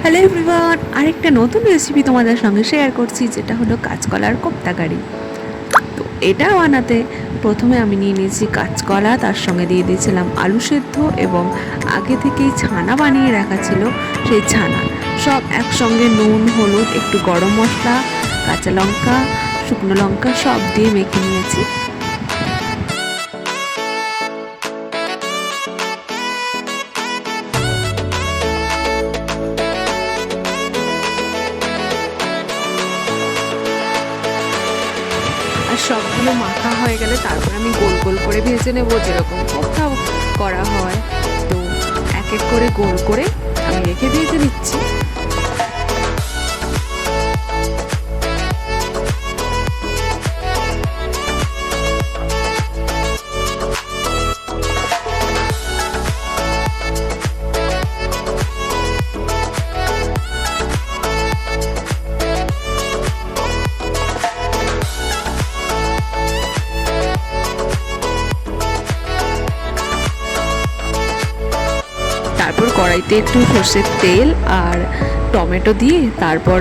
Hello everyone, আরেকটা নতুন recipe তোমাদের সঙ্গে শেয়ার করছি, যেটা হলো কাঁচকলার কোপ্তা কারি। তো এটা বানাতে প্রথমে আমি নিয়ে নিয়েছি কাঁচকলা, তার সঙ্গে দিয়ে দিয়েছিলাম আলু সেদ্ধ এবং আগে থেকেই ছানা বানিয়ে রাখা ছিল সেই ছানা। সব একসঙ্গে নুন, হলুদ, একটু গরম মশলা, কাঁচা লঙ্কা, শুকনো লঙ্কা সব দিয়ে মেখে নিয়েছি। আর সবগুলো মাখা হয়ে গেলে তারপর আমি গোল গোল করে ভেজে নেবো, যেরকম কোপ্তা করা হয়। তো এক এক করে গোল করে আমি রেখে ভেজে নিচ্ছি। তারপর কড়াইতে একটু সর্ষের তেল আর টমেটো দিয়ে তারপর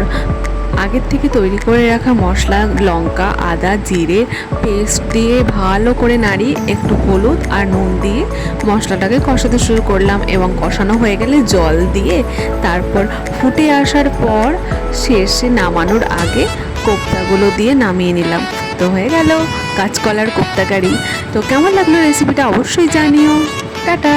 আগের থেকে তৈরি করে রাখা মশলা, লঙ্কা, আদা, জিরে পেস্ট দিয়ে ভালো করে নাড়িয়ে একটু হলুদ আর নুন দিয়ে মশলাটাকে কষাতে শুরু করলাম, এবং কষানো হয়ে গেলে জল দিয়ে তারপর ফুটে আসার পর শেষে নামানোর আগে কোপ্তাগুলো দিয়ে নামিয়ে নিলাম। তো হয়ে গেল কাঁচকলার কোপ্তা কারি। তো কেমন লাগলো রেসিপিটা অবশ্যই জানিও। টাটা।